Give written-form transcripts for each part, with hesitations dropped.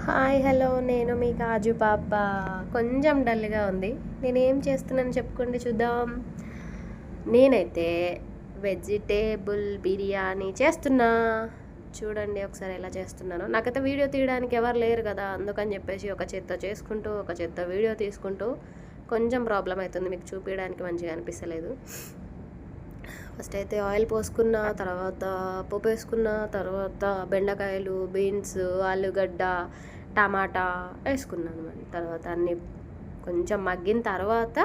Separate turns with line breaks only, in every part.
Hi hello నేను మీ కాజు పాప. కొంచెం డల్గా ఉంది. నేనేం చేస్తున్నాను చెప్పుకోండి చూద్దాం. నేనైతే వెజిటేబుల్ బిర్యానీ చేస్తున్నా. చూడండి ఒకసారి ఎలా చేస్తున్నానో. నాకైతే వీడియో తీయడానికి ఎవరు లేరు కదా, అందుకని చెప్పేసి ఒక చేత్తో చేసుకుంటూ ఒక చేత్తో వీడియో తీసుకుంటూ కొంచెం ప్రాబ్లం అవుతుంది. మీకు చూపించడానికి మంచిగా అనిపిస్తలేదు. ఫస్ట్ అయితే ఆయిల్ పోసుకున్న తర్వాత పోపు వేసుకున్న తర్వాత బెండకాయలు, బీన్స్, ఆలుగడ్డ, టమాటా వేసుకున్నాను. తర్వాత అన్నీ కొంచెం మగ్గిన తర్వాత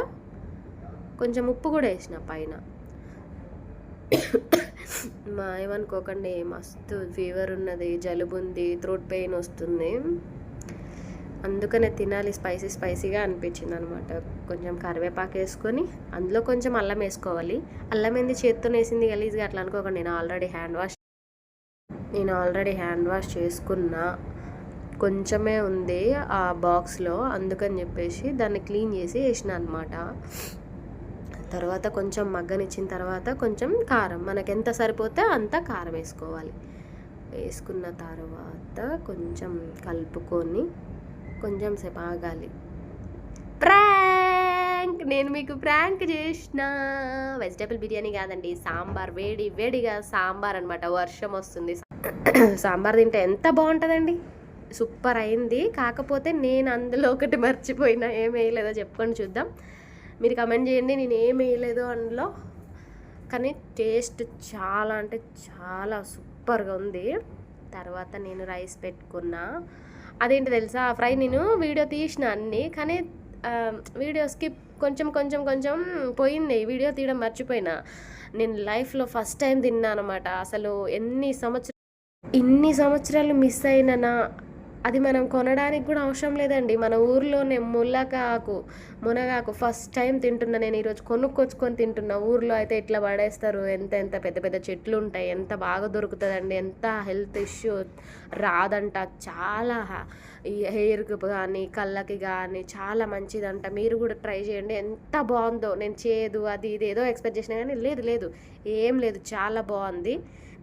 కొంచెం ఉప్పు కూడా వేసిన పైన. ఏమనుకోకండి, మస్తు ఫీవర్ ఉన్నది, జలుబు ఉంది, థ్రోట్ పెయిన్ వస్తుంది, అందుకనే తినాలి స్పైసీగా అనిపించింది అనమాట. కొంచెం కరివేపాకు వేసుకొని అందులో కొంచెం అల్లం వేసుకోవాలి. అల్లం ఏంది చేత్తో వేసింది గలీజ్గా అట్లా అనుకోకండి. నేను ఆల్రెడీ హ్యాండ్ వాష్ చేసుకున్నా. కొంచెమే ఉంది ఆ బాక్స్లో, అందుకని చెప్పేసి దాన్ని క్లీన్ చేసి వేసిన అనమాట. తర్వాత కొంచెం మగ్గనిచ్చిన తర్వాత కొంచెం కారం, మనకి ఎంత సరిపోతే అంత కారం వేసుకోవాలి. వేసుకున్న తర్వాత కొంచెం కలుపుకొని కొంచెం సేపు ఆగాలి. ప్రాంక్, నేను మీకు ప్రాంక్ చేసిన. వెజిటేబుల్ బిర్యానీ కాదండి, సాంబార్. వేడిగా సాంబార్ అనమాట. వర్షం వస్తుంది, సాంబార్ తింటే ఎంత బాగుంటుందండి. సూపర్ అయింది. కాకపోతే నేను అందులో ఒకటి మర్చిపోయినా. ఏం వేయలేదో చెప్పుకొని చూద్దాం. మీరు కమెంట్ చేయండి నేను ఏం వేయలేదో అందులో. కానీ టేస్ట్ చాలా అంటే చాలా సూపర్గా ఉంది. తర్వాత నేను రైస్ పెట్టుకున్నా. అదేంటి తెలుసా, ఫ్రై నేను వీడియో తీసిన అన్నీ, కానీ వీడియో స్కిప్ కొంచెం పోయింది. వీడియో తీయడం మర్చిపోయినా. నేను లైఫ్లో ఫస్ట్ టైం తిన్నా అనమాట. అసలు ఇన్ని సంవత్సరాలు మిస్ అయినా అది మనం కొనడానికి కూడా అవసరం లేదండి. మన ఊర్లోనే మునగాకు ఫస్ట్ టైం తింటున్నా నేను ఈరోజు. కొనుక్కొచ్చుకొని తింటున్నా. ఊర్లో అయితే ఇట్లా పడేస్తారు. ఎంత పెద్ద చెట్లు ఉంటాయి, ఎంత బాగా దొరుకుతుందండి, ఎంత హెల్త్ ఇష్యూ రాదంట. చాలా ఈ హెయిర్కి కానీ కళ్ళకి కానీ చాలా మంచిదంట. మీరు కూడా ట్రై చేయండి. ఎంత బాగుందో. నేను చేదు అది ఇది ఏదో ఎక్స్పెక్ట్ చేసినా కానీ లేదు, ఏం లేదు, చాలా బాగుంది.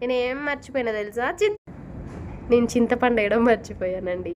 నేను ఏం మర్చిపోయినా తెలుసా, నేను చింతపండు వేయడం మర్చిపోయానండి.